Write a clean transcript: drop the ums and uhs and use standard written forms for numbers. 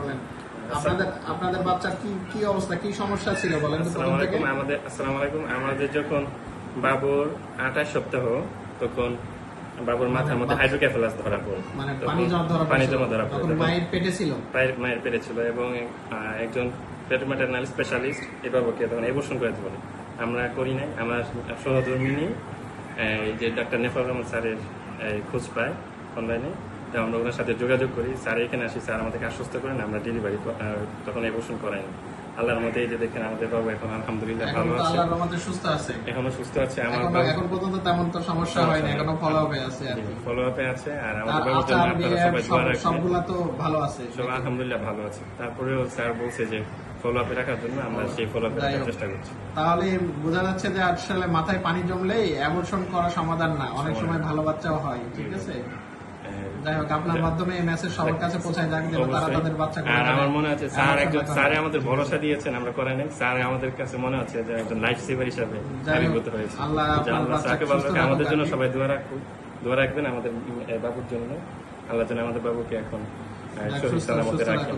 বলেন আপনাদের বাচ্চার কি অবস্থা, কি সমস্যা ছিল বলেন তো প্রথম থেকে। আসসালামু আলাইকুম। আমাদের যখন বাবুর 28 সপ্তাহ তখন বাবুর মাথার মধ্যে হাইড্রোকেফালাস ধরা পড়ে, মানে পানি জমা ধরা পড়ে, মায়ের পেটে ছিল, মায়ের পেটে ছিল, এবং একজন পেটোম্যাটারনাল স্পেশালিস্ট এই বাবুকে তখন অ্যাবর্শন করে বলে। আমরা করি নাই, আমরা সহধর্মিনী এই যে ডাক্তার নেফার রহমান স্যারের খোঁজ পাই অনলাইনে, আমরা ওনার সাথে যোগাযোগ করি। স্যার এখানে আসি, স্যার আমাদেরকে আশ্বস্ত করেন আমরা ডেলিভারি তখন অ্যাবর্শন করাইনি। আল্লাহর মধ্যে এই যে দেখেন আমাদের বাবু এখন আলহামদুলিল্লাহ ভালো আছে, আল্লাহর মধ্যে সুস্থ আছে, এখনো সুস্থ আছে। আমার এখন পর্যন্ত তেমন তো সমস্যা হয়নি, এখনো ফলো আপে আছে আর কি। ফলো আপে আছে। আর আমাদের বাবুর জন্য আপনারা সবাই দোয়া রাখবেন। সবগুলা তো ভালো আছে, সব আলহামদুলিল্লাহ ভালো আছে। তারপরেও স্যার বলছে যে ফলো আপে রাখার জন্য, আমরা সেই ফলো আপে রাখার চেষ্টা করছি। তাহলে বোঝা যাচ্ছে যে আসলে মাথায় পানি জমলেই অ্যাবর্শন করা সমাধান না, অনেক সময় ভালো বাচ্চাও হয়। ঠিক আছে, যাই হোক আপনার মাধ্যমে এই মেসেজ সবার কাছে পৌঁছায় যাক, যেন তারা তাদের বাচ্চা। আর আমার মনে আছে স্যার আমাদের ভরসা দিয়েছেন, আমরা করাই নাই। স্যার আমাদের কাছে মনে হচ্ছে যে একজন লাইফ সেভার হিসাবে আবির্ভূত হয়েছে। আল্লাহ আমাদের জন্য সবাই দোয়া রাখবেন আমাদের বাবুর জন্য। আল্লাহ যেন আমাদের বাবুকে এখন সহি সালামতে রাখেন।